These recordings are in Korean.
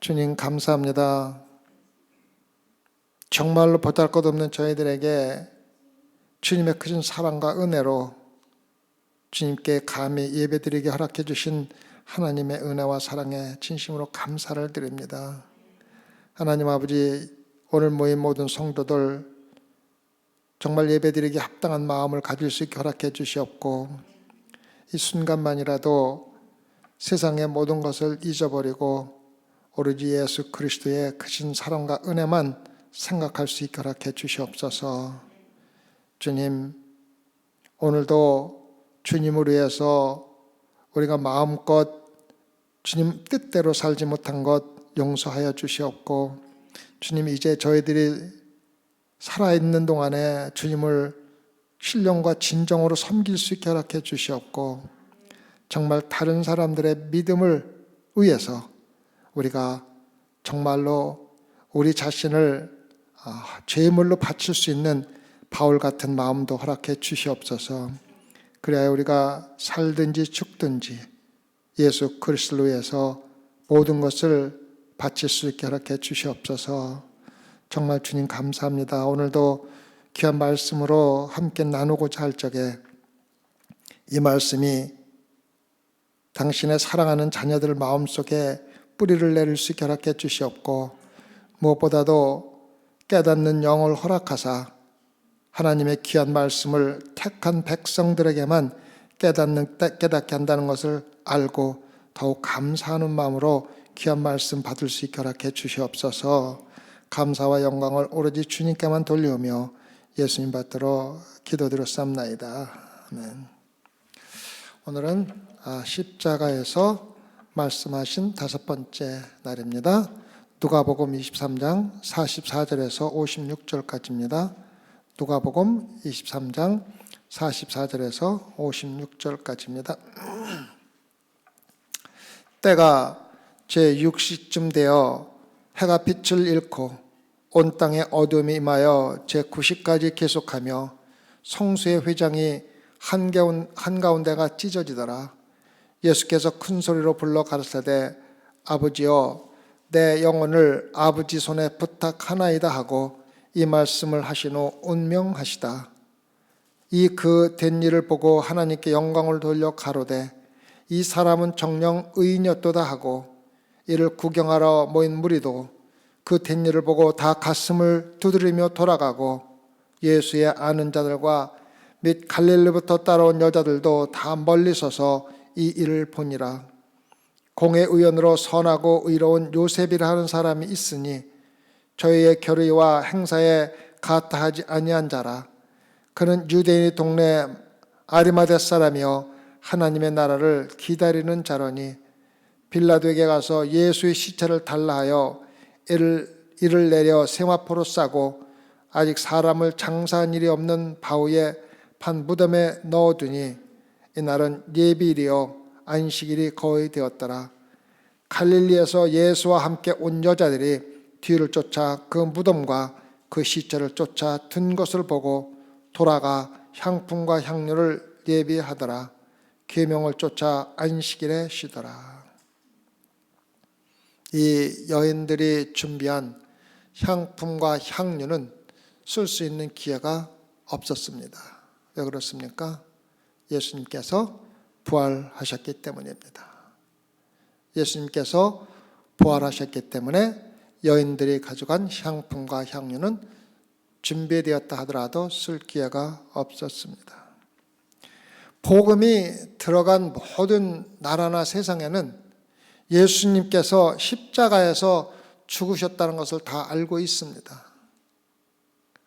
주님 감사합니다. 정말로 보잘것없는 저희들에게 주님의 크신 사랑과 은혜로 주님께 감히 예배드리게 허락해 주신 하나님의 은혜와 사랑에 진심으로 감사를 드립니다. 하나님 아버지, 오늘 모인 모든 성도들 정말 예배드리기 합당한 마음을 가질 수 있게 허락해 주시옵고, 이 순간만이라도 세상의 모든 것을 잊어버리고 오로지 예수 그리스도의 크신 사랑과 은혜만 생각할 수 있게 허락해 주시옵소서. 주님, 오늘도 주님을 위해서 우리가 마음껏 주님 뜻대로 살지 못한 것 용서하여 주시옵고, 주님, 이제 저희들이 살아있는 동안에 주님을 신령과 진정으로 섬길 수 있게 허락해 주시옵고, 정말 다른 사람들의 믿음을 위해서 우리가 정말로 우리 자신을 제물로 바칠 수 있는 바울 같은 마음도 허락해 주시옵소서. 그래야 우리가 살든지 죽든지 예수 그리스도를 위해서 모든 것을 바칠 수 있게 허락해 주시옵소서. 정말 주님 감사합니다. 오늘도 귀한 말씀으로 함께 나누고자 할 적에 이 말씀이 당신의 사랑하는 자녀들 마음속에 뿌리를 내릴 수 있게 허락해 주시옵고, 무엇보다도 깨닫는 영을 허락하사 하나님의 귀한 말씀을 택한 백성들에게만 깨닫게 한다는 것을 알고 더욱 감사하는 마음으로 귀한 말씀 받을 수 있게 허락해 주시옵소서. 감사와 영광을 오로지 주님께만 돌리오며 예수님 받들어 기도드렸사옵나이다. 아멘. 오늘은 십자가에서 말씀하신 5번째 날입니다. 누가복음 23장 44절에서 56절까지입니다. 누가복음 23장 44절에서 56절까지입니다. 때가 제6시쯤 되어 해가 빛을 잃고 온 땅에 어둠이 임하여 제9시까지 계속하며 성수의 회장이 한가운데가 찢어지더라. 예수께서 큰 소리로 불러 가르치되 아버지여, 내 영혼을 아버지 손에 부탁하나이다 하고 이 말씀을 하신 후 운명하시다. 이 그 된 일을 보고 하나님께 영광을 돌려 가로되 이 사람은 정녕 의인이었도다 하고, 이를 구경하러 모인 무리도 그 된 일을 보고 다 가슴을 두드리며 돌아가고, 예수의 아는 자들과 및 갈릴리부터 따라온 여자들도 다 멀리 서서 이 일을 보니라. 공회의원으로 선하고 의로운 요셉이라 하는 사람이 있으니 저희의 결의와 행사에 가타하지 아니한 자라. 그는 유대인의 동네 아리마대 사람이요 하나님의 나라를 기다리는 자러니, 빌라도에게 가서 예수의 시체를 달라 하여 이를 내려 세마포로 싸고 아직 사람을 장사한 일이 없는 바위에 판 무덤에 넣어두니, 이날은 예비일이요 안식일이 거의 되었더라. 갈릴리에서 예수와 함께 온 여자들이 뒤를 쫓아 그 무덤과 그 시체를 쫓아 둔 것을 보고 돌아가 향품과 향료를 예비하더라. 계명을 쫓아 안식일에 쉬더라. 이 여인들이 준비한 향품과 향료는 쓸 수 있는 기회가 없었습니다. 왜 그렇습니까? 예수님께서 부활하셨기 때문입니다. 예수님께서 부활하셨기 때문에 여인들이 가져간 향품과 향료는 준비되었다 하더라도 쓸 기회가 없었습니다. 복음이 들어간 모든 나라나 세상에는 예수님께서 십자가에서 죽으셨다는 것을 다 알고 있습니다.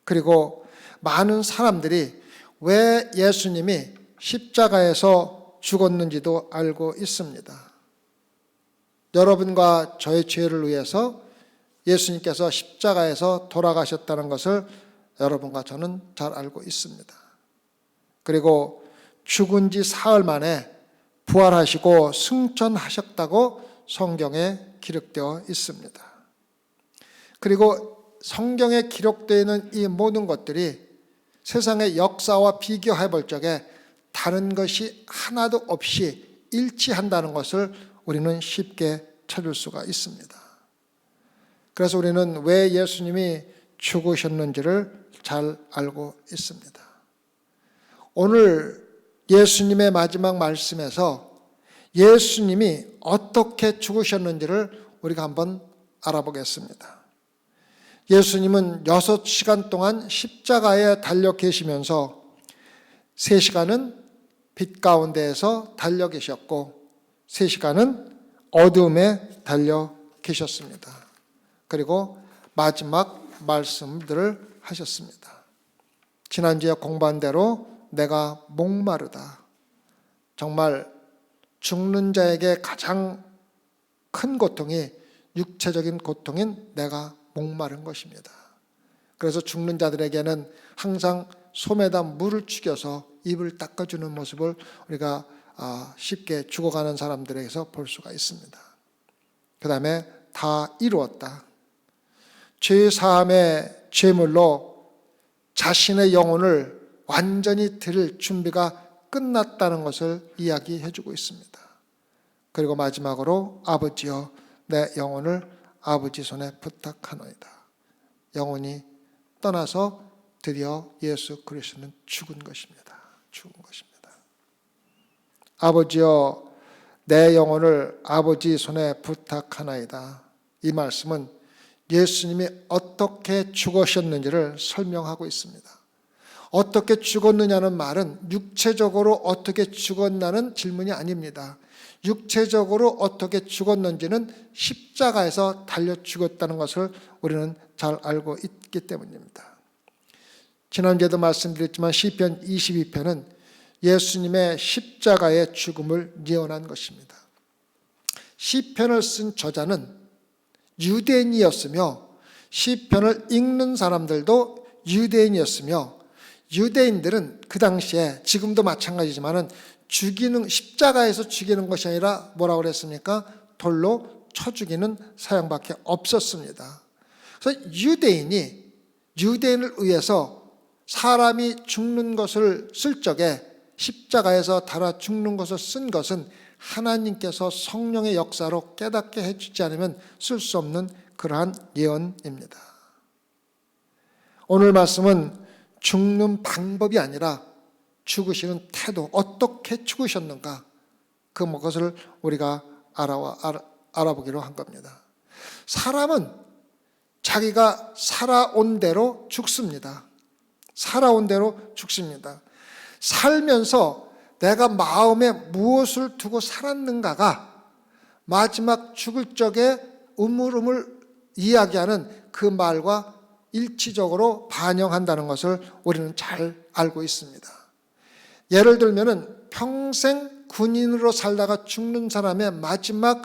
그리고 많은 사람들이 왜 예수님이 십자가에서 죽었는지도 알고 있습니다. 여러분과 저의 죄를 위해서 예수님께서 십자가에서 돌아가셨다는 것을 여러분과 저는 잘 알고 있습니다. 그리고 죽은 지 사흘 만에 부활하시고 승천하셨다고 성경에 기록되어 있습니다. 그리고 성경에 기록되어 있는 이 모든 것들이 세상의 역사와 비교해 볼 적에 다른 것이 하나도 없이 일치한다는 것을 우리는 쉽게 찾을 수가 있습니다. 그래서 우리는 왜 예수님이 죽으셨는지를 잘 알고 있습니다. 오늘 예수님의 마지막 말씀에서 예수님이 어떻게 죽으셨는지를 우리가 한번 알아보겠습니다. 예수님은 6시간 동안 십자가에 달려 계시면서 3시간은 빛 가운데에서 달려 계셨고 3시간은 어둠에 달려 계셨습니다. 그리고 마지막 말씀들을 하셨습니다. 지난주에 공부한 대로 내가 목마르다. 정말 죽는 자에게 가장 큰 고통이 육체적인 고통인 내가 목마른 것입니다. 그래서 죽는 자들에게는 항상 솜에다 물을 죽여서 입을 닦아주는 모습을 우리가 쉽게 죽어가는 사람들에게서 볼 수가 있습니다. 그 다음에 다 이루었다. 죄사함의 제물로 자신의 영혼을 완전히 드릴 준비가 끝났다는 것을 이야기해주고 있습니다. 그리고 마지막으로 아버지여 내 영혼을 아버지 손에 부탁하노이다. 영혼이 떠나서 드디어 예수 그리스도는 죽은 것입니다. 죽은 것입니다. 아버지여 내 영혼을 아버지 손에 부탁하나이다. 이 말씀은 예수님이 어떻게 죽으셨는지를 설명하고 있습니다. 어떻게 죽었느냐는 말은 육체적으로 어떻게 죽었냐는 질문이 아닙니다. 육체적으로 어떻게 죽었는지는 십자가에서 달려 죽었다는 것을 우리는 잘 알고 있기 때문입니다. 지난주에도 말씀드렸지만 시편 22편은 예수님의 십자가의 죽음을 예언한 것입니다. 시편을 쓴 저자는 유대인이었으며 시편을 읽는 사람들도 유대인이었으며 유대인들은 그 당시에 지금도 마찬가지지만은 십자가에서 죽이는 것이 아니라 뭐라고 그랬습니까? 돌로 쳐 죽이는 사형밖에 없었습니다. 그래서 유대인을 위해서 사람이 죽는 것을 쓸 적에 십자가에서 달아 죽는 것을 쓴 것은 하나님께서 성령의 역사로 깨닫게 해주지 않으면 쓸 수 없는 그러한 예언입니다. 오늘 말씀은 죽는 방법이 아니라 죽으시는 태도, 어떻게 죽으셨는가 그것을 우리가 알아보기로 한 겁니다. 사람은 자기가 살아온 대로 죽습니다. 살아온 대로 죽습니다. 살면서 내가 마음에 무엇을 두고 살았는가가 마지막 죽을 적에 우물우물 이야기하는 그 말과 일치적으로 반영한다는 것을 우리는 잘 알고 있습니다. 예를 들면은 평생 군인으로 살다가 죽는 사람의 마지막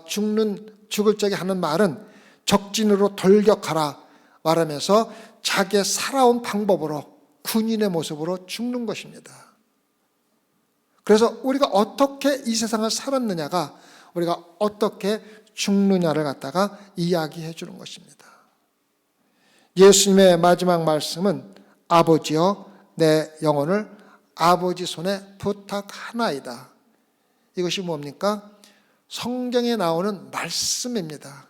죽을 적에 하는 말은 적진으로 돌격하라 말하면서 자기의 살아온 방법으로 군인의 모습으로 죽는 것입니다. 그래서 우리가 어떻게 이 세상을 살았느냐가 우리가 어떻게 죽느냐를 갖다가 이야기해 주는 것입니다. 예수님의 마지막 말씀은 아버지여 내 영혼을 아버지 손에 부탁하나이다. 이것이 뭡니까? 성경에 나오는 말씀입니다.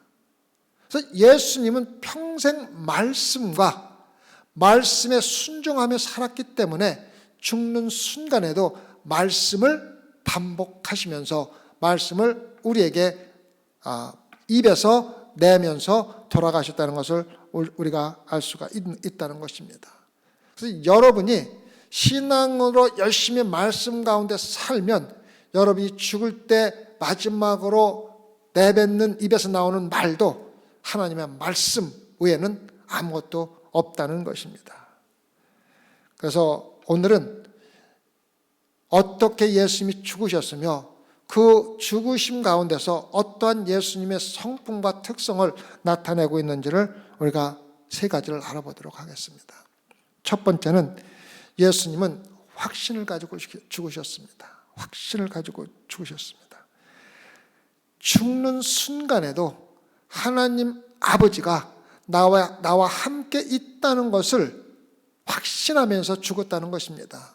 그래서 예수님은 평생 말씀에 순종하며 살았기 때문에 죽는 순간에도 말씀을 반복하시면서 말씀을 우리에게 입에서 내면서 돌아가셨다는 것을 우리가 알 수가 있다는 것입니다. 그래서 여러분이 신앙으로 열심히 말씀 가운데 살면 여러분이 죽을 때 마지막으로 내뱉는 입에서 나오는 말도 하나님의 말씀 외에는 아무것도 없다는 것입니다. 그래서 오늘은 어떻게 예수님이 죽으셨으며 그 죽으심 가운데서 어떠한 예수님의 성품과 특성을 나타내고 있는지를 우리가 3가지를 알아보도록 하겠습니다. 첫 번째는 예수님은 확신을 가지고 죽으셨습니다. 확신을 가지고 죽으셨습니다. 죽는 순간에도 하나님 아버지가 나와 함께 있다는 것을 확신하면서 죽었다는 것입니다.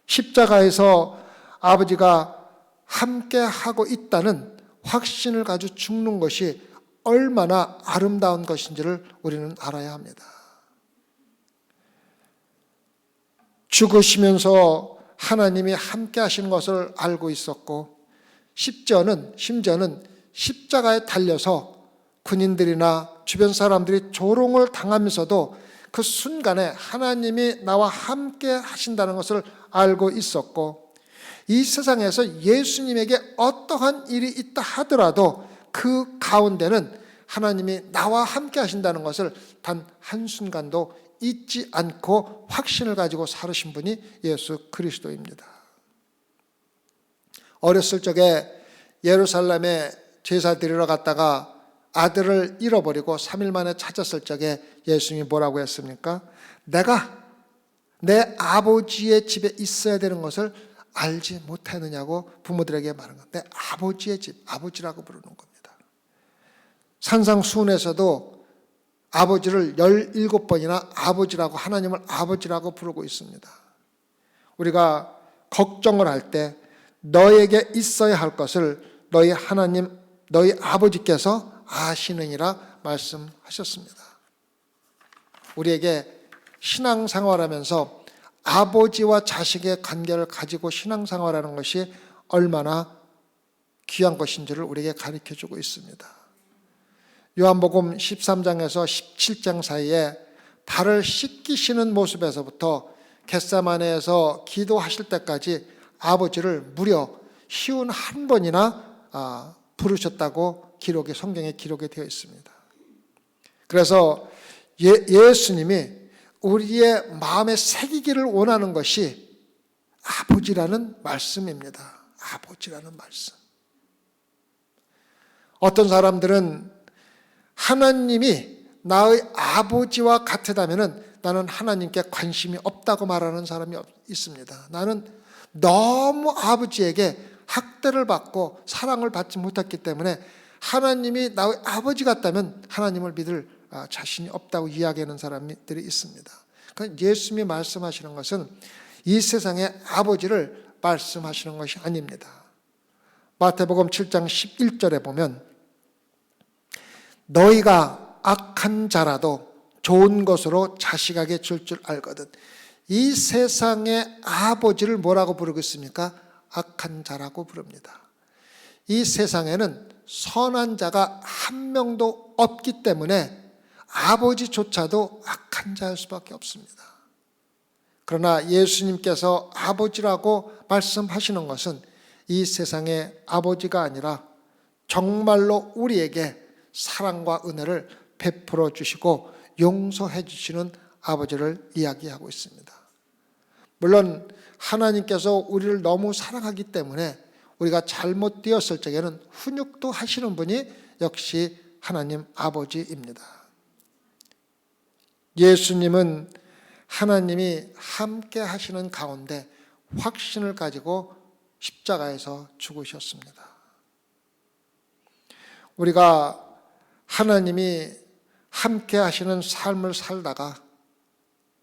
십자가에서 아버지가 함께 하고 있다는 확신을 가지고 죽는 것이 얼마나 아름다운 것인지를 우리는 알아야 합니다. 죽으시면서 하나님이 함께 하시는 것을 알고 있었고, 심지어는 십자가에 달려서 군인들이나 주변 사람들이 조롱을 당하면서도 그 순간에 하나님이 나와 함께 하신다는 것을 알고 있었고, 이 세상에서 예수님에게 어떠한 일이 있다 하더라도 그 가운데는 하나님이 나와 함께 하신다는 것을 단 한순간도 잊지 않고 확신을 가지고 살으신 분이 예수 그리스도입니다. 어렸을 적에 예루살렘에 제사 드리러 갔다가 아들을 잃어버리고 3일 만에 찾았을 적에 예수님이 뭐라고 했습니까? 내가 내 아버지의 집에 있어야 되는 것을 알지 못했느냐고 부모들에게 말한 것. 내 아버지의 집, 아버지라고 부르는 겁니다. 산상수훈에서도 아버지를 17번이나 아버지라고, 하나님을 아버지라고 부르고 있습니다. 우리가 걱정을 할 때 너에게 있어야 할 것을 너희 하나님, 너희 아버지께서 아시느니라 말씀하셨습니다. 우리에게 신앙생활하면서 아버지와 자식의 관계를 가지고 신앙생활하는 것이 얼마나 귀한 것인지를 우리에게 가르쳐주고 있습니다. 요한복음 13장에서 17장 사이에 발을 씻기시는 모습에서부터 겟세마네에서 기도하실 때까지 아버지를 무려 51번이나 부르셨다고 성경에 기록이 되어 있습니다. 그래서 예수님이 우리의 마음에 새기기를 원하는 것이 아버지라는 말씀입니다. 아버지라는 말씀. 어떤 사람들은 하나님이 나의 아버지와 같다면 나는 하나님께 관심이 없다고 말하는 사람이 있습니다. 나는 너무 아버지에게 학대를 받고 사랑을 받지 못했기 때문에 하나님이 나의 아버지 같다면 하나님을 믿을 자신이 없다고 이야기하는 사람들이 있습니다. 그러니까 예수님이 말씀하시는 것은 이 세상의 아버지를 말씀하시는 것이 아닙니다. 마태복음 7장 11절에 보면 너희가 악한 자라도 좋은 것으로 자식에게 줄 알거든. 이 세상의 아버지를 뭐라고 부르고 있습니까? 악한 자라고 부릅니다. 이 세상에는 선한 자가 한 명도 없기 때문에 아버지조차도 악한 자일 수밖에 없습니다. 그러나 예수님께서 아버지라고 말씀하시는 것은 이 세상의 아버지가 아니라 정말로 우리에게 사랑과 은혜를 베풀어 주시고 용서해 주시는 아버지를 이야기하고 있습니다. 물론 하나님께서 우리를 너무 사랑하기 때문에 우리가 잘못되었을 적에는 훈육도 하시는 분이 역시 하나님 아버지입니다. 예수님은 하나님이 함께 하시는 가운데 확신을 가지고 십자가에서 죽으셨습니다. 우리가 하나님이 함께 하시는 삶을 살다가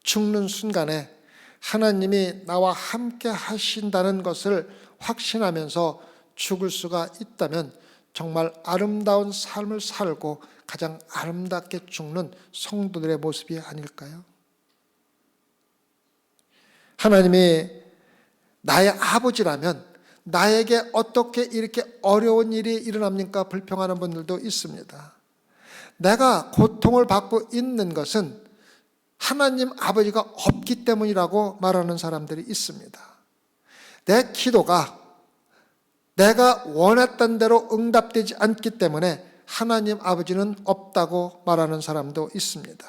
죽는 순간에 하나님이 나와 함께 하신다는 것을 확신하면서 죽을 수가 있다면 정말 아름다운 삶을 살고 가장 아름답게 죽는 성도들의 모습이 아닐까요? 하나님이 나의 아버지라면 나에게 어떻게 이렇게 어려운 일이 일어납니까? 불평하는 분들도 있습니다. 내가 고통을 받고 있는 것은 하나님 아버지가 없기 때문이라고 말하는 사람들이 있습니다. 내 기도가 내가 원했던 대로 응답되지 않기 때문에 하나님 아버지는 없다고 말하는 사람도 있습니다.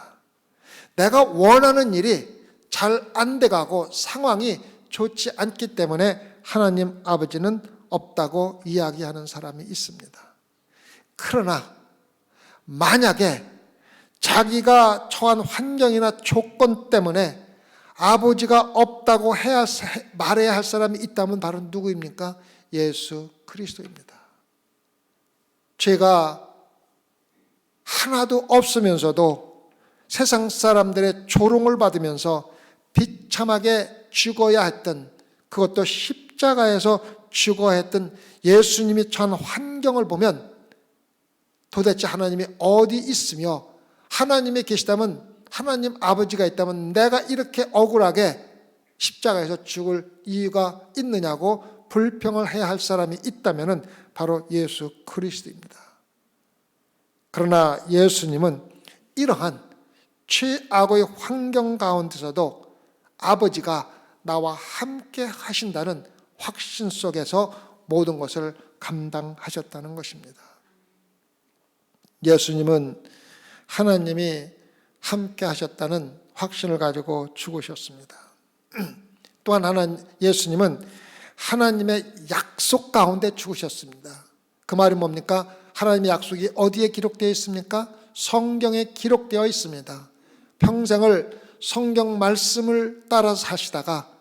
내가 원하는 일이 잘 안 돼가고 상황이 좋지 않기 때문에 하나님 아버지는 없다고 이야기하는 사람이 있습니다. 그러나 만약에 자기가 처한 환경이나 조건 때문에 아버지가 없다고 말해야 할 사람이 있다면 바로 누구입니까? 예수 그리스도입니다. 죄가 하나도 없으면서도 세상 사람들의 조롱을 받으면서 비참하게 죽어야 했던, 그것도 십자가에서 죽어야 했던 예수님이 처한 환경을 보면 도대체 하나님이 어디 있으며 하나님이 계시다면, 하나님 아버지가 있다면 내가 이렇게 억울하게 십자가에서 죽을 이유가 있느냐고 불평을 해야 할 사람이 있다면 바로 예수 그리스도입니다. 그러나 예수님은 이러한 최악의 환경 가운데서도 아버지가 나와 함께 하신다는 확신 속에서 모든 것을 감당하셨다는 것입니다. 예수님은 하나님이 함께 하셨다는 확신을 가지고 죽으셨습니다. 또한 예수님은 하나님의 약속 가운데 죽으셨습니다. 그 말이 뭡니까? 하나님의 약속이 어디에 기록되어 있습니까? 성경에 기록되어 있습니다. 평생을 성경 말씀을 따라서 사시다가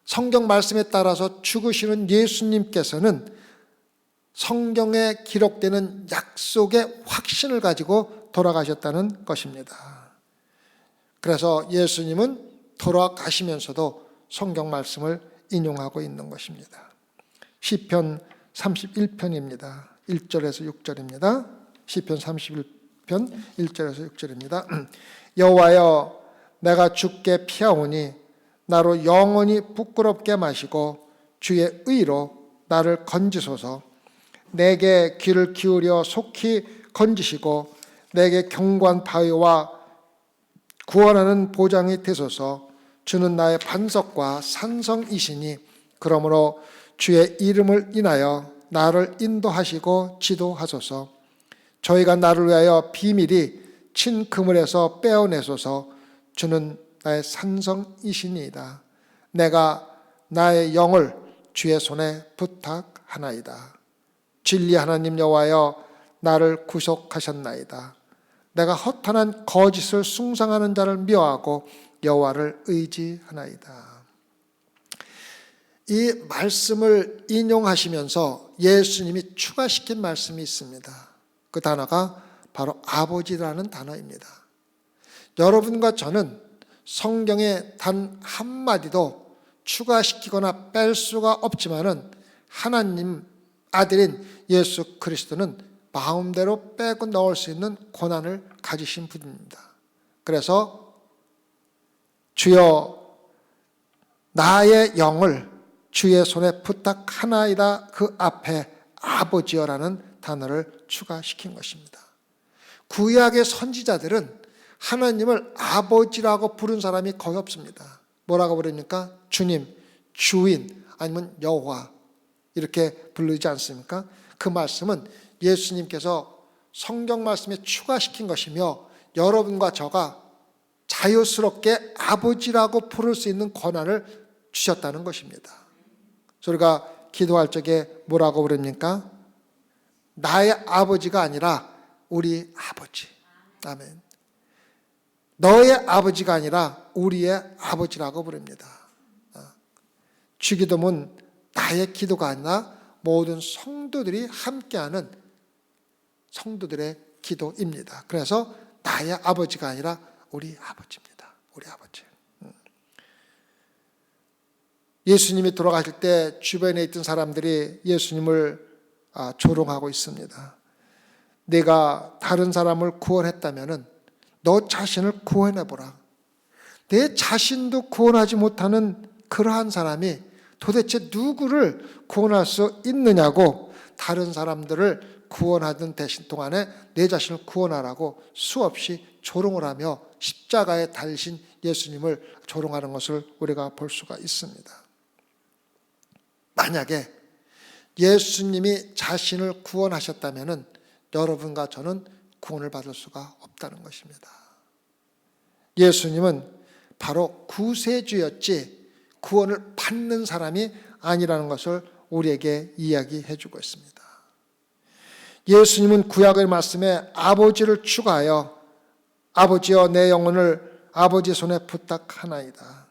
성경 말씀에 따라서 죽으시는 예수님께서는 성경에 기록되는 약속의 확신을 가지고 돌아가셨다는 것입니다. 그래서 예수님은 돌아가시면서도 성경 말씀을 인용하고 있는 것입니다. 시편 31편입니다. 1절에서 6절입니다. 시편 31편 1절에서 6절입니다. 여호와여, 내가 주께 피하오니 나로 영원히 부끄럽게 마시고 주의 의로 나를 건지소서. 내게 귀를 기울여 속히 건지시고 내게 견고한 바위와 구원하는 보장이 되소서. 주는 나의 반석과 산성이시니 그러므로 주의 이름을 인하여 나를 인도하시고 지도하소서. 저희가 나를 위하여 비밀히 친 그물에서 빼어내소서. 주는 나의 산성이시니이다. 내가 나의 영을 주의 손에 부탁하나이다. 진리 하나님 여호와여, 나를 구속하셨나이다. 내가 허탄한 거짓을 숭상하는 자를 미워하고 여호와를 의지하나이다. 이 말씀을 인용하시면서 예수님이 추가시킨 말씀이 있습니다. 그 단어가 바로 아버지라는 단어입니다. 여러분과 저는 성경에 단 한마디도 추가시키거나 뺄 수가 없지만은 하나님 아들인 예수 그리스도는 마음대로 빼고 넣을 수 있는 권한을 가지신 분입니다. 그래서 주여 나의 영을 주의 손에 부탁하나이다, 그 앞에 아버지여라는 단어를 추가시킨 것입니다. 구약의 선지자들은 하나님을 아버지라고 부른 사람이 거의 없습니다. 뭐라고 부릅니까? 주님, 주인, 아니면 여호와 이렇게 부르지 않습니까? 그 말씀은 예수님께서 성경 말씀에 추가시킨 것이며 여러분과 저가 자유스럽게 아버지라고 부를 수 있는 권한을 주셨다는 것입니다. 우리가 기도할 적에 뭐라고 부릅니까? 나의 아버지가 아니라 우리 아버지. 아멘. 너의 아버지가 아니라 우리의 아버지라고 부릅니다. 주기도문 나의 기도가 아니라 모든 성도들이 함께하는 성도들의 기도입니다. 그래서 나의 아버지가 아니라 우리 아버지입니다. 우리 아버지. 예수님이 돌아가실 때 주변에 있던 사람들이 예수님을 조롱하고 있습니다. 내가 다른 사람을 구원했다면 너 자신을 구원해보라. 내 자신도 구원하지 못하는 그러한 사람이 도대체 누구를 구원할 수 있느냐고 다른 사람들을 구원하던 대신 동안에 내 자신을 구원하라고 수없이 조롱을 하며 십자가에 달리신 예수님을 조롱하는 것을 우리가 볼 수가 있습니다. 만약에 예수님이 자신을 구원하셨다면 여러분과 저는 구원을 받을 수가 없다는 것입니다. 예수님은 바로 구세주였지 구원을 받는 사람이 아니라는 것을 우리에게 이야기해 주고 있습니다. 예수님은 구약의 말씀에 아버지를 추가하여 아버지여 내 영혼을 아버지 손에 부탁하나이다.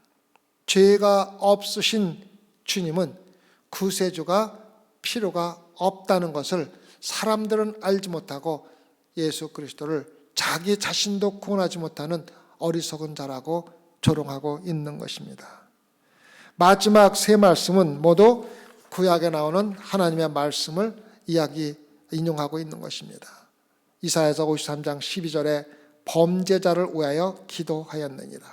죄가 없으신 주님은 구세주가 필요가 없다는 것을 사람들은 알지 못하고 예수 그리스도를 자기 자신도 구원하지 못하는 어리석은 자라고 조롱하고 있는 것입니다. 마지막 세 말씀은 모두 구약에 나오는 하나님의 말씀을 이야기 인용하고 있는 것입니다. 이사야서 53장 12절에 범죄자를 위하여 기도하였느니라.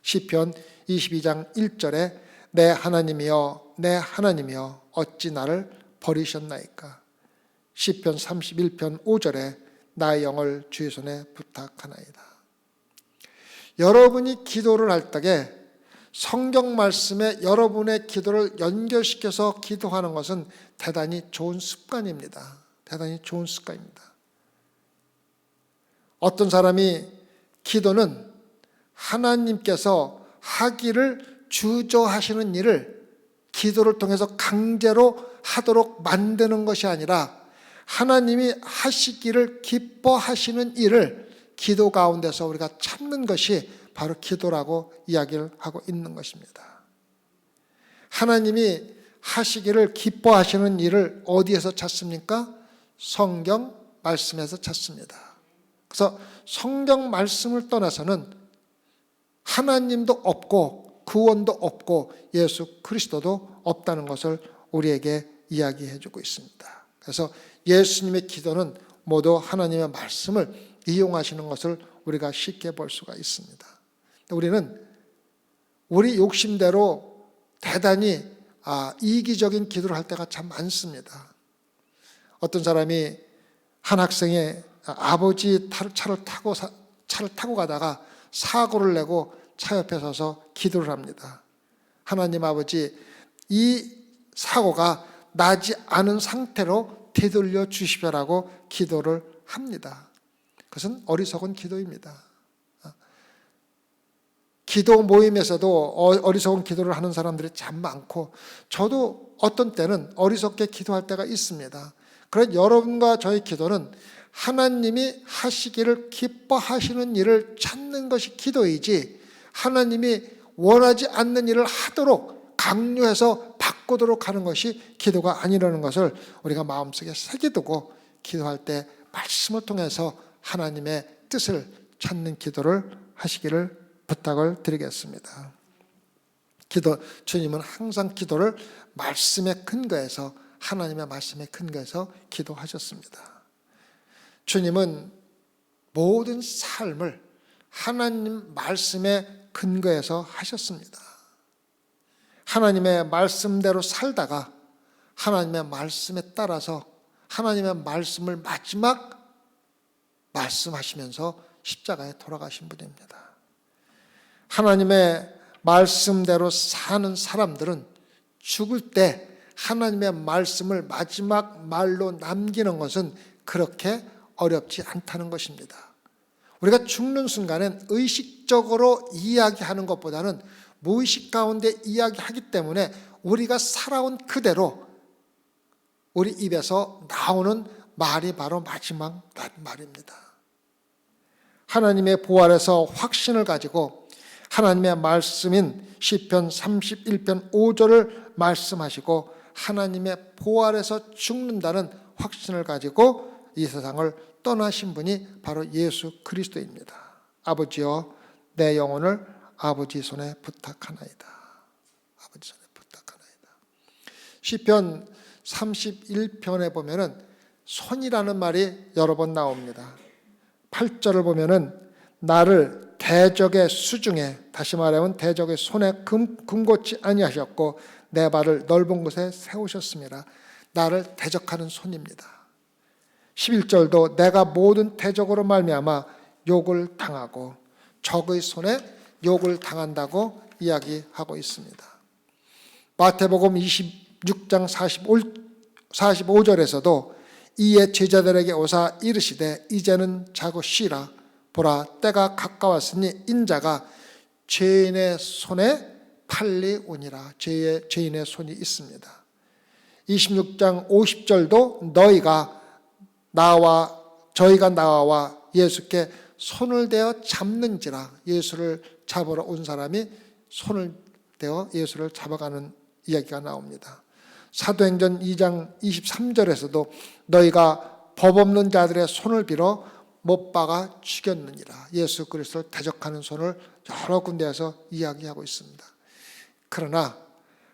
시편 22장 1절에 내 하나님이여 내 하나님이여 어찌 나를 버리셨나이까. 시편 31편 5절에 나의 영을 주의 손에 부탁하나이다. 여러분이 기도를 할 때에 성경 말씀에 여러분의 기도를 연결시켜서 기도하는 것은 대단히 좋은 습관입니다. 대단히 좋은 습관입니다. 어떤 사람이 기도는 하나님께서 하기를 주저하시는 일을 기도를 통해서 강제로 하도록 만드는 것이 아니라 하나님이 하시기를 기뻐하시는 일을 기도 가운데서 우리가 찾는 것이 바로 기도라고 이야기를 하고 있는 것입니다. 하나님이 하시기를 기뻐하시는 일을 어디에서 찾습니까? 성경 말씀에서 찾습니다. 그래서 성경 말씀을 떠나서는 하나님도 없고 구원도 없고 예수 그리스도도 없다는 것을 우리에게 이야기해 주고 있습니다. 그래서 예수님의 기도는 모두 하나님의 말씀을 이용하시는 것을 우리가 쉽게 볼 수가 있습니다. 우리는 우리 욕심대로 대단히 이기적인 기도를 할 때가 참 많습니다. 어떤 사람이 한 학생의 아버지 차를 타고 가다가 사고를 내고 차 옆에 서서 기도를 합니다. 하나님 아버지, 이 사고가 나지 않은 상태로 되돌려 주시라고 기도를 합니다. 그것은 어리석은 기도입니다. 기도 모임에서도 어리석은 기도를 하는 사람들이 참 많고 저도 어떤 때는 어리석게 기도할 때가 있습니다. 그래서 여러분과 저의 기도는 하나님이 하시기를 기뻐하시는 일을 찾는 것이 기도이지 하나님이 원하지 않는 일을 하도록 강요해서 바꾸도록 하는 것이 기도가 아니라는 것을 우리가 마음속에 새겨두고 기도할 때 말씀을 통해서 하나님의 뜻을 찾는 기도를 하시기를 부탁을 드리겠습니다. 주님은 항상 기도를 말씀의 근거에서 하나님의 말씀의 근거에서 기도하셨습니다. 주님은 모든 삶을 하나님 말씀의 근거에서 하셨습니다. 하나님의 말씀대로 살다가 하나님의 말씀에 따라서 하나님의 말씀을 마지막 말씀하시면서 십자가에 돌아가신 분입니다. 하나님의 말씀대로 사는 사람들은 죽을 때 하나님의 말씀을 마지막 말로 남기는 것은 그렇게 어렵지 않다는 것입니다. 우리가 죽는 순간엔 의식적으로 이야기하는 것보다는 무의식 가운데 이야기하기 때문에 우리가 살아온 그대로 우리 입에서 나오는 말이 바로 마지막 말입니다. 하나님의 부활에서 확신을 가지고 하나님의 말씀인 시편 31편 5절을 말씀하시고 하나님의 부활에서 죽는다는 확신을 가지고 이 세상을 떠나신 분이 바로 예수 그리스도입니다. 아버지여 내 영혼을 아버지 손에 부탁하나이다. 아버지 손에 부탁하나이다. 시편 31편에 보면은 손이라는 말이 여러 번 나옵니다. 8절을 보면은 나를 대적의 수중에, 다시 말하면 대적의 손에 금고치 아니하셨고 내 발을 넓은 곳에 세우셨습니다. 나를 대적하는 손입니다. 11절도 내가 모든 대적으로 말미암아 욕을 당하고 적의 손에 욕을 당한다고 이야기하고 있습니다. 마태복음 26장 45절에서도 이에 제자들에게 오사 이르시되 이제는 자고 쉬라. 보라 때가 가까웠으니 인자가 죄인의 손에 팔리오니라. 죄인의 손이 있습니다. 26장 50절도 저희가 나와 예수께 손을 대어 잡는지라. 예수를 잡으러 온 사람이 손을 대어 예수를 잡아가는 이야기가 나옵니다. 사도행전 2장 23절에서도 너희가 법 없는 자들의 손을 빌어 못 박아 죽였느니라. 예수 그리스도를 대적하는 손을 여러 군데에서 이야기하고 있습니다. 그러나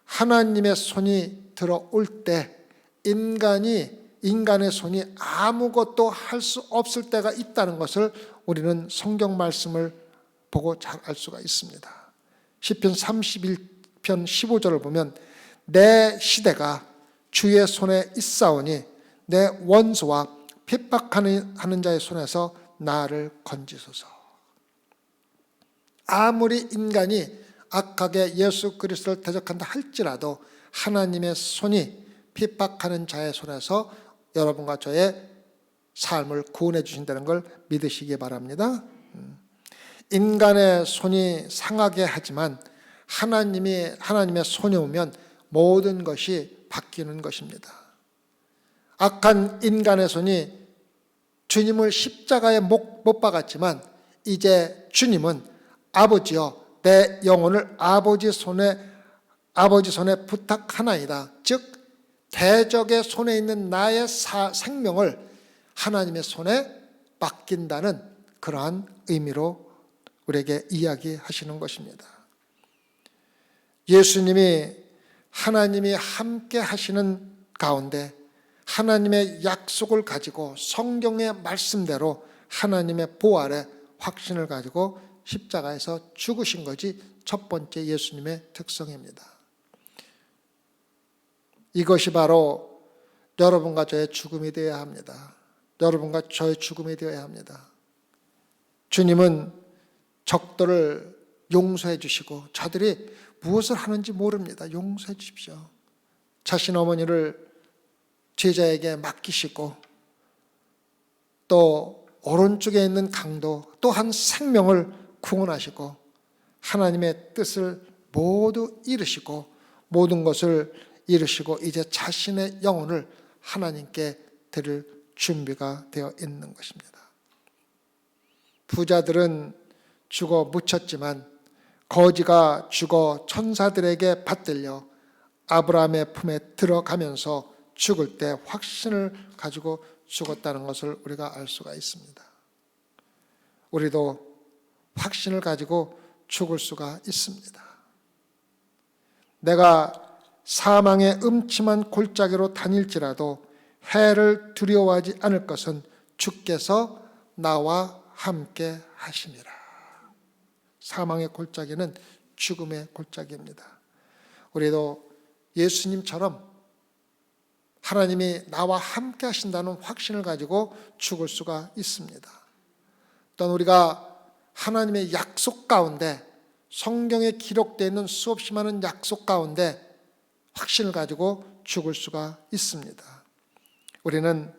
하나님의 손이 들어올 때 인간이 인간의 손이 아무것도 할 수 없을 때가 있다는 것을 우리는 성경 말씀을 보고 잘 알 수가 있습니다. 시편 31편 15절을 보면 내 시대가 주의 손에 있사오니 내 원수와 핍박하는 자의 손에서 나를 건지소서. 아무리 인간이 악하게 예수 그리스도를 대적한다 할지라도 하나님의 손이 핍박하는 자의 손에서 여러분과 저의 삶을 구원해 주신다는 걸 믿으시기 바랍니다. 인간의 손이 상하게 하지만 하나님의 손이 오면 모든 것이 바뀌는 것입니다. 악한 인간의 손이 주님을 십자가에 못 박았지만 이제 주님은 아버지여 내 영혼을 아버지 손에 부탁하나이다. 즉 대적의 손에 있는 나의 생명을 하나님의 손에 맡긴다는 그러한 의미로 우리에게 이야기하시는 것입니다. 예수님이 하나님이 함께 하시는 가운데 하나님의 약속을 가지고 성경의 말씀대로 하나님의 보혈의 확신을 가지고 십자가에서 죽으신 것이 첫 번째 예수님의 특성입니다. 이것이 바로 여러분과 저의 죽음이 되어야 합니다. 여러분과 저의 죽음이 되어야 합니다. 주님은 적들을 용서해 주시고 저들이 무엇을 하는지 모릅니다. 용서해 주십시오. 자신 어머니를 제자에게 맡기시고 또 오른쪽에 있는 강도 또한 생명을 구원하시고 하나님의 뜻을 모두 이루시고 모든 것을 이루시고 이제 자신의 영혼을 하나님께 드릴 준비가 되어 있는 것입니다. 부자들은 죽어 묻혔지만 거지가 죽어 천사들에게 받들려 아브라함의 품에 들어가면서 죽을 때 확신을 가지고 죽었다는 것을 우리가 알 수가 있습니다. 우리도 확신을 가지고 죽을 수가 있습니다. 내가 사망의 음침한 골짜기로 다닐지라도 해를 두려워하지 않을 것은 주께서 나와 함께 하시니라. 사망의 골짜기는 죽음의 골짜기입니다. 우리도 예수님처럼 하나님이 나와 함께 하신다는 확신을 가지고 죽을 수가 있습니다. 또한 우리가 하나님의 약속 가운데 성경에 기록되어 있는 수없이 많은 약속 가운데 확신을 가지고 죽을 수가 있습니다. 우리는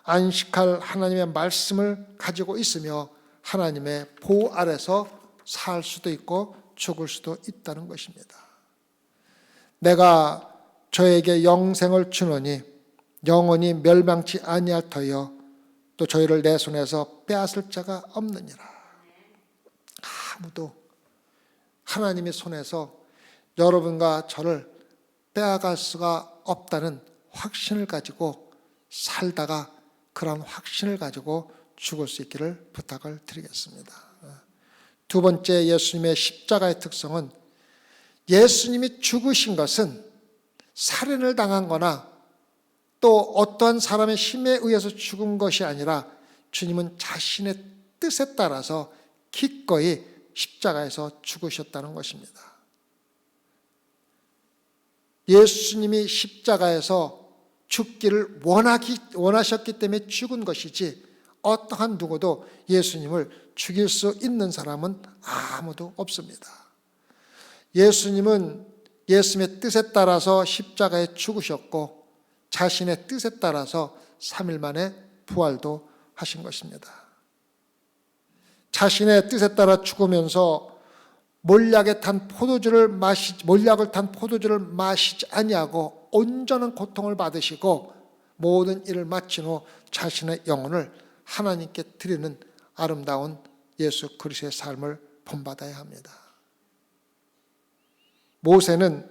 안식할 하나님의 말씀을 가지고 있으며 하나님의 보호 아래서 살 수도 있고 죽을 수도 있다는 것입니다. 내가 저에게 영생을 주노니 영원히 멸망치 아니할 터여 또 저희를 내 손에서 빼앗을 자가 없느니라. 아무도 하나님의 손에서 여러분과 저를 빼앗갈 수가 없다는 확신을 가지고 살다가 그런 확신을 가지고 죽을 수 있기를 부탁을 드리겠습니다. 두 번째 예수님의 십자가의 특성은 예수님이 죽으신 것은 살인을 당한 거나 또 어떠한 사람의 힘에 의해서 죽은 것이 아니라 주님은 자신의 뜻에 따라서 기꺼이 십자가에서 죽으셨다는 것입니다. 예수님이 십자가에서 죽기를 원하셨기 때문에 죽은 것이지 어떠한 누구도 예수님을 죽일 수 있는 사람은 아무도 없습니다. 예수님은 예수님의 뜻에 따라서 십자가에 죽으셨고 자신의 뜻에 따라서 3일 만에 부활도 하신 것입니다. 자신의 뜻에 따라 죽으면서 몰약을 탄 포도주를 마시지 아니하고 온전한 고통을 받으시고 모든 일을 마친 후 자신의 영혼을 하나님께 드리는 아름다운 예수 그리스도의 삶을 본받아야 합니다. 모세는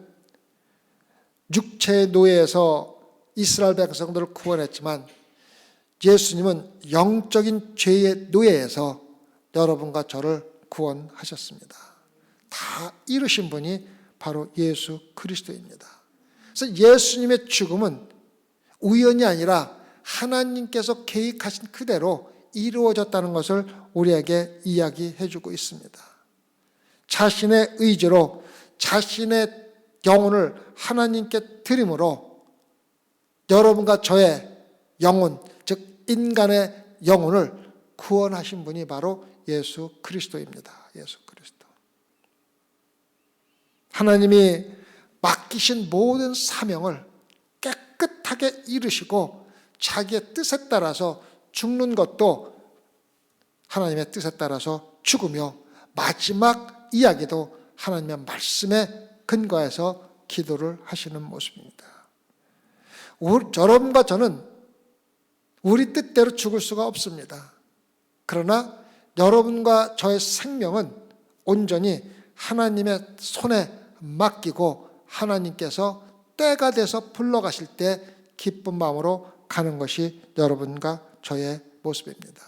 육체의 노예에서 이스라엘 백성들을 구원했지만 예수님은 영적인 죄의 노예에서 여러분과 저를 구원하셨습니다. 다 이루신 분이 바로 예수 그리스도입니다. 그래서 예수님의 죽음은 우연이 아니라 하나님께서 계획하신 그대로 이루어졌다는 것을 우리에게 이야기해 주고 있습니다. 자신의 의지로 자신의 영혼을 하나님께 드림으로 여러분과 저의 영혼, 즉 인간의 영혼을 구원하신 분이 바로 예수 그리스도입니다. 예수 그리스도. 하나님이 맡기신 모든 사명을 깨끗하게 이루시고 자기의 뜻에 따라서 죽는 것도 하나님의 뜻에 따라서 죽으며 마지막 이야기도 하나님의 말씀에 근거해서 기도를 하시는 모습입니다. 여러분과 저는 우리 뜻대로 죽을 수가 없습니다. 그러나 여러분과 저의 생명은 온전히 하나님의 손에 맡기고 하나님께서 때가 돼서 불러가실 때 기쁜 마음으로 가는 것이 여러분과 저의 모습입니다.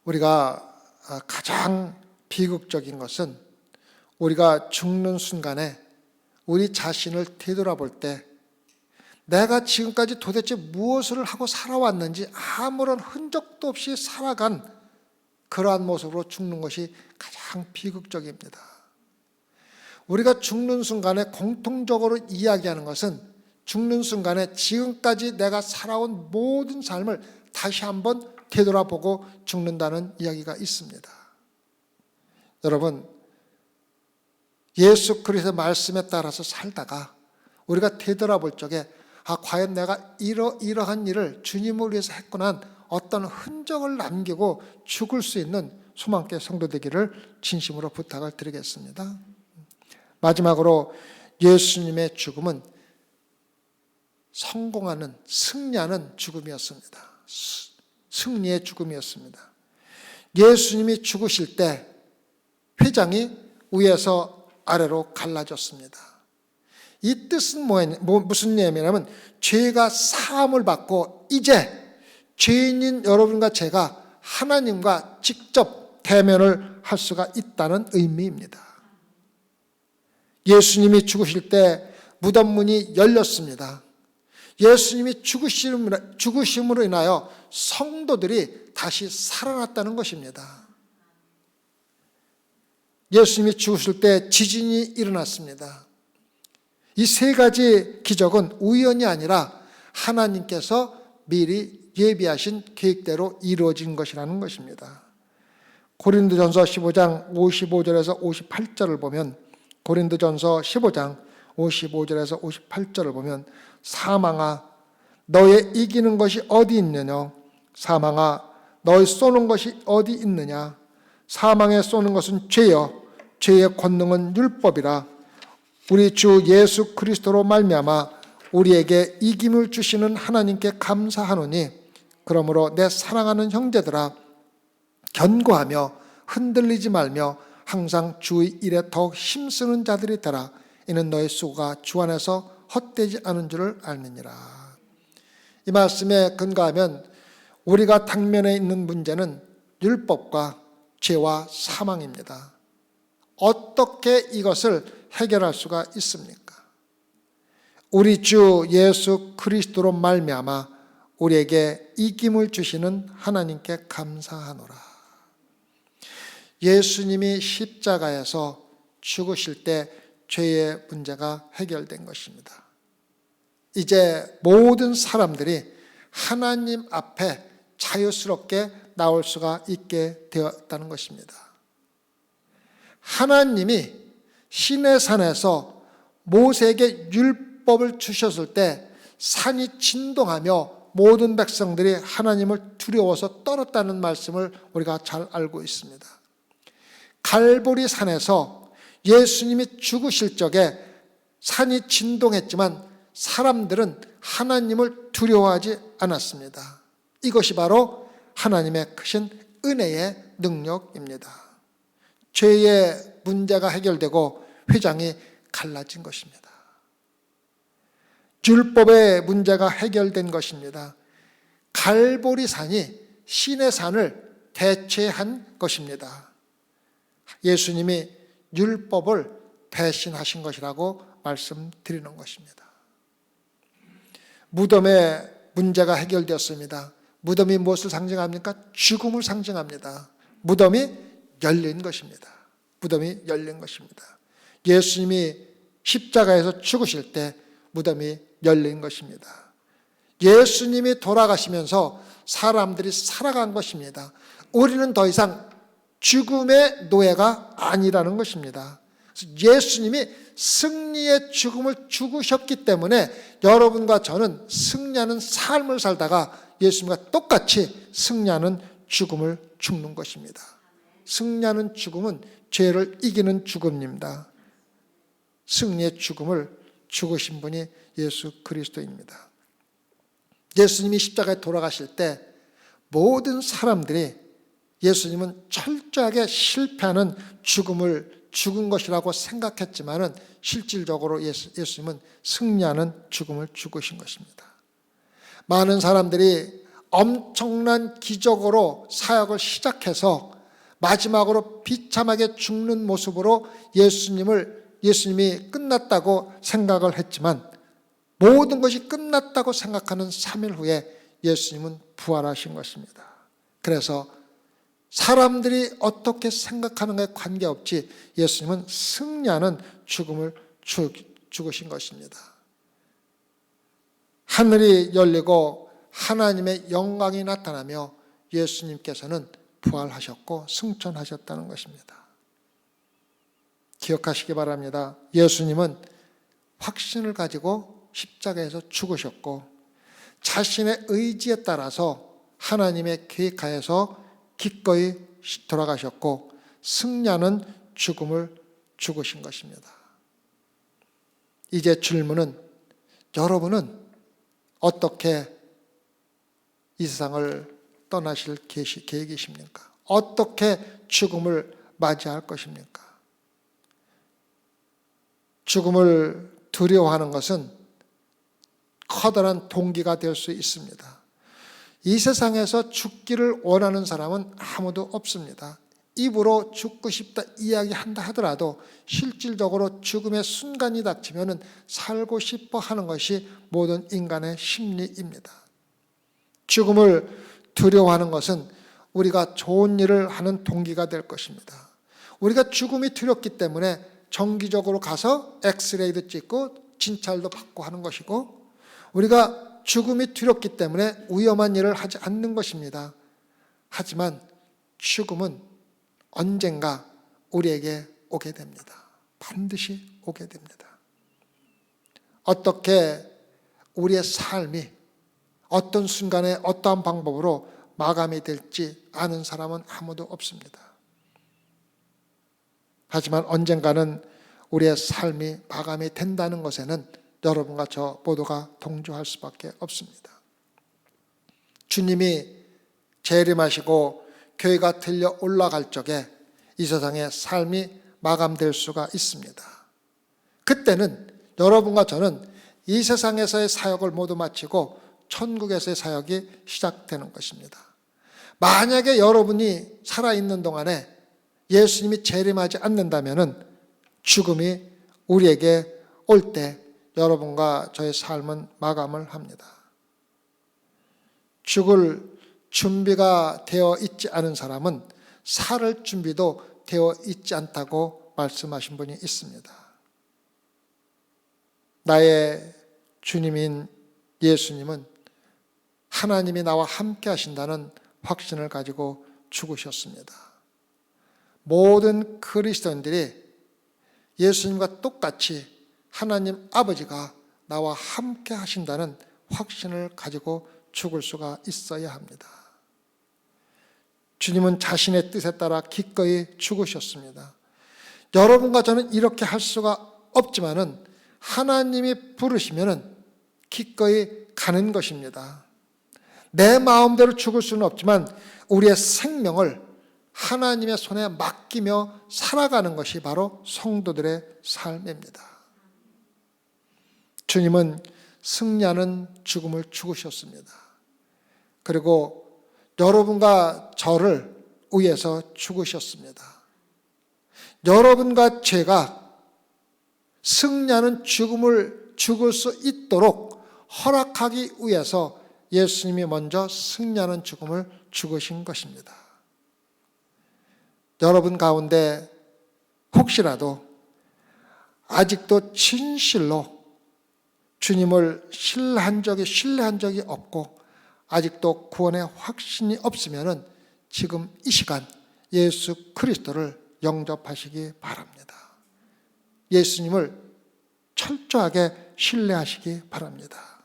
우리가 가장 비극적인 것은 우리가 죽는 순간에 우리 자신을 되돌아볼 때 내가 지금까지 도대체 무엇을 하고 살아왔는지 아무런 흔적도 없이 살아간 그러한 모습으로 죽는 것이 가장 비극적입니다. 우리가 죽는 순간에 공통적으로 이야기하는 것은 죽는 순간에 지금까지 내가 살아온 모든 삶을 다시 한번 되돌아보고 죽는다는 이야기가 있습니다. 여러분, 예수 그리스도의 말씀에 따라서 살다가 우리가 되돌아볼 적에 과연 내가 이러한 일을 주님을 위해서 했구나 어떤 흔적을 남기고 죽을 수 있는 소망교회 성도 되기를 진심으로 부탁을 드리겠습니다. 마지막으로 예수님의 죽음은 성공하는, 승리하는 죽음이었습니다. 승리의 죽음이었습니다. 예수님이 죽으실 때 회장이 위에서 아래로 갈라졌습니다. 이 뜻은 무슨 의미냐면 죄가 사함을 받고 이제 죄인인 여러분과 제가 하나님과 직접 대면을 할 수가 있다는 의미입니다. 예수님이 죽으실 때 무덤 문이 열렸습니다. 예수님이 죽으심으로 인하여 성도들이 다시 살아났다는 것입니다. 예수님이 죽으실 때 지진이 일어났습니다. 이 세 가지 기적은 우연이 아니라 하나님께서 미리 예비하신 계획대로 이루어진 것이라는 것입니다. 고린도전서 15장 55절에서 58절을 보면 고린도전서 15장 55절에서 58절을 보면 사망아 너의 이기는 것이 어디 있느냐 사망아 너의 쏘는 것이 어디 있느냐 사망에 쏘는 것은 죄여 죄의 권능은 율법이라 우리 주 예수 그리스도로 말미암아 우리에게 이김을 주시는 하나님께 감사하노니 그러므로 내 사랑하는 형제들아 견고하며 흔들리지 말며 항상 주의 일에 더욱 힘쓰는 자들이 되라. 이는 너의 수고가 주 안에서 헛되지 않은 줄을 알느니라. 이 말씀에 근거하면 우리가 당면에 있는 문제는 율법과 죄와 사망입니다. 어떻게 이것을 해결할 수가 있습니까? 우리 주 예수 그리스도로 말미암아 우리에게 이김을 주시는 하나님께 감사하노라. 예수님이 십자가에서 죽으실 때 죄의 문제가 해결된 것입니다. 이제 모든 사람들이 하나님 앞에 자유스럽게 나올 수가 있게 되었다는 것입니다. 하나님이 시내산에서 모세에게 율법을 주셨을 때 산이 진동하며 모든 백성들이 하나님을 두려워서 떨었다는 말씀을 우리가 잘 알고 있습니다. 갈보리 산에서 예수님이 죽으실 적에 산이 진동했지만 사람들은 하나님을 두려워하지 않았습니다. 이것이 바로 하나님의 크신 은혜의 능력입니다. 죄의 문제가 해결되고 회장이 갈라진 것입니다. 율법의 문제가 해결된 것입니다. 갈보리 산이 신의 산을 대체한 것입니다. 예수님이 율법을 대신하신 것이라고 말씀드리는 것입니다. 무덤의 문제가 해결되었습니다. 무덤이 무엇을 상징합니까? 죽음을 상징합니다. 무덤이 열린 것입니다. 무덤이 열린 것입니다. 예수님이 십자가에서 죽으실 때 무덤이 열린 것입니다. 예수님이 돌아가시면서 사람들이 살아간 것입니다. 우리는 더 이상 죽음의 노예가 아니라는 것입니다. 예수님이 승리의 죽음을 죽으셨기 때문에 여러분과 저는 승리하는 삶을 살다가 예수님과 똑같이 승리하는 죽음을 죽는 것입니다. 승리하는 죽음은 죄를 이기는 죽음입니다. 승리의 죽음을 죽으신 분이 예수 그리스도입니다. 예수님이 십자가에 돌아가실 때 모든 사람들이 예수님은 철저하게 실패하는 죽음을 죽은 것이라고 생각했지만은 실질적으로 예수님은 승리하는 죽음을 죽으신 것입니다. 많은 사람들이 엄청난 기적으로 사역을 시작해서 마지막으로 비참하게 죽는 모습으로 예수님이 끝났다고 생각을 했지만 모든 것이 끝났다고 생각하는 3일 후에 예수님은 부활하신 것입니다. 그래서 사람들이 어떻게 생각하는가에 관계없이 예수님은 승리하는 죽음을 죽으신 것입니다. 하늘이 열리고 하나님의 영광이 나타나며 예수님께서는 부활하셨고 승천하셨다는 것입니다. 기억하시기 바랍니다. 예수님은 확신을 가지고 십자가에서 죽으셨고 자신의 의지에 따라서 하나님의 계획하에서 기꺼이 돌아가셨고 승리하는 죽음을 죽으신 것입니다. 이제 질문은 여러분은 어떻게 이 세상을 떠나실 계획이십니까? 어떻게 죽음을 맞이할 것입니까? 죽음을 두려워하는 것은 커다란 동기가 될 수 있습니다. 이 세상에서 죽기를 원하는 사람은 아무도 없습니다. 입으로 죽고 싶다 이야기한다 하더라도 실질적으로 죽음의 순간이 닥치면 살고 싶어 하는 것이 모든 인간의 심리입니다. 죽음을 두려워하는 것은 우리가 좋은 일을 하는 동기가 될 것입니다. 우리가 죽음이 두렵기 때문에 정기적으로 가서 엑스레이도 찍고 진찰도 받고 하는 것이고 우리가 죽음이 두렵기 때문에 위험한 일을 하지 않는 것입니다. 하지만 죽음은 언젠가 우리에게 오게 됩니다. 반드시 오게 됩니다. 어떻게 우리의 삶이 어떤 순간에 어떠한 방법으로 마감이 될지 아는 사람은 아무도 없습니다. 하지만 언젠가는 우리의 삶이 마감이 된다는 것에는 여러분과 저 모두가 동조할 수밖에 없습니다. 주님이 재림하시고 교회가 들려 올라갈 적에 이 세상의 삶이 마감될 수가 있습니다. 그때는 여러분과 저는 이 세상에서의 사역을 모두 마치고 천국에서의 사역이 시작되는 것입니다. 만약에 여러분이 살아있는 동안에 예수님이 재림하지 않는다면 죽음이 우리에게 올 때 여러분과 저의 삶은 마감을 합니다. 죽을 준비가 되어 있지 않은 사람은 살 준비도 되어 있지 않다고 말씀하신 분이 있습니다. 나의 주님인 예수님은 하나님이 나와 함께 하신다는 확신을 가지고 죽으셨습니다. 모든 그리스도인들이 예수님과 똑같이 하나님 아버지가 나와 함께 하신다는 확신을 가지고 죽을 수가 있어야 합니다. 주님은 자신의 뜻에 따라 기꺼이 죽으셨습니다. 여러분과 저는 이렇게 할 수가 없지만은 하나님이 부르시면은 기꺼이 가는 것입니다. 내 마음대로 죽을 수는 없지만 우리의 생명을 하나님의 손에 맡기며 살아가는 것이 바로 성도들의 삶입니다. 주님은 승리하는 죽음을 죽으셨습니다. 그리고 여러분과 저를 위해서 죽으셨습니다. 여러분과 제가 승리하는 죽음을 죽을 수 있도록 허락하기 위해서 예수님이 먼저 승리하는 죽음을 죽으신 것입니다. 여러분 가운데 혹시라도 아직도 진실로 주님을 신뢰한 적이 없고 아직도 구원의 확신이 없으면 지금 이 시간 예수 그리스도를 영접하시기 바랍니다. 예수님을 철저하게 신뢰하시기 바랍니다.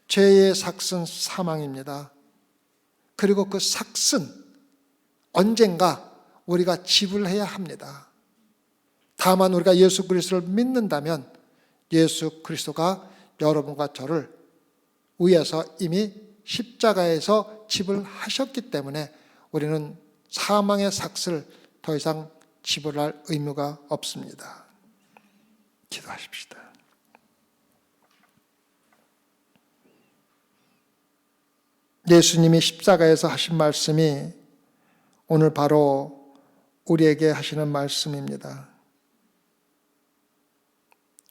죄의 삭은 사망입니다. 그리고 그 삭은 언젠가 우리가 지불해야 합니다. 다만 우리가 예수 그리스도를 믿는다면 예수 그리스도가 여러분과 저를 위해서 이미 십자가에서 지불하셨기 때문에 우리는 사망의 삭을 더 이상 지불할 의무가 없습니다. 기도하십시다. 예수님이 십자가에서 하신 말씀이 오늘 바로 우리에게 하시는 말씀입니다.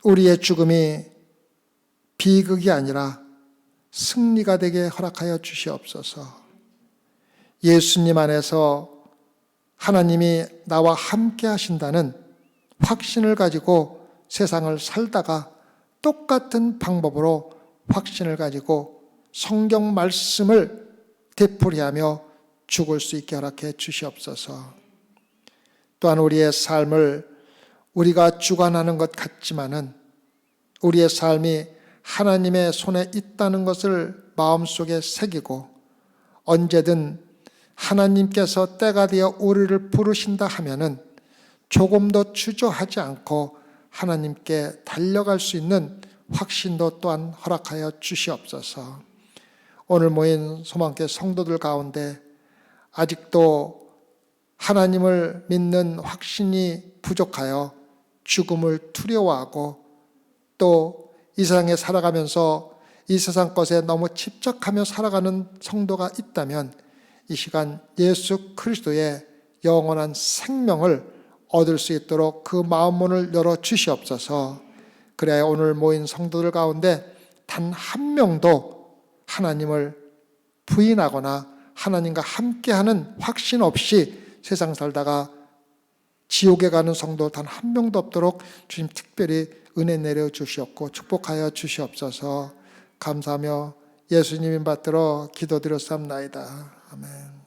우리의 죽음이 비극이 아니라 승리가 되게 허락하여 주시옵소서. 예수님 안에서 하나님이 나와 함께 하신다는 확신을 가지고 세상을 살다가 똑같은 방법으로 확신을 가지고 성경 말씀을 되풀이하며 죽을 수 있게 허락해 주시옵소서. 또한 우리의 삶을 우리가 주관하는 것 같지만은 우리의 삶이 하나님의 손에 있다는 것을 마음속에 새기고 언제든 하나님께서 때가 되어 우리를 부르신다 하면은 조금도 주저하지 않고 하나님께 달려갈 수 있는 확신도 또한 허락하여 주시옵소서. 오늘 모인 소망교회 성도들 가운데 아직도 하나님을 믿는 확신이 부족하여 죽음을 두려워하고 또 이 세상에 살아가면서 이 세상 것에 너무 집착하며 살아가는 성도가 있다면 이 시간 예수 그리스도의 영원한 생명을 얻을 수 있도록 그 마음문을 열어 주시옵소서. 그래야 오늘 모인 성도들 가운데 단 한 명도 하나님을 부인하거나 하나님과 함께하는 확신 없이 세상 살다가 지옥에 가는 성도 단 한 명도 없도록 주님 특별히 은혜 내려 주시옵고 축복하여 주시옵소서. 감사하며 예수님을 받들어 기도드렸사옵나이다. 아멘.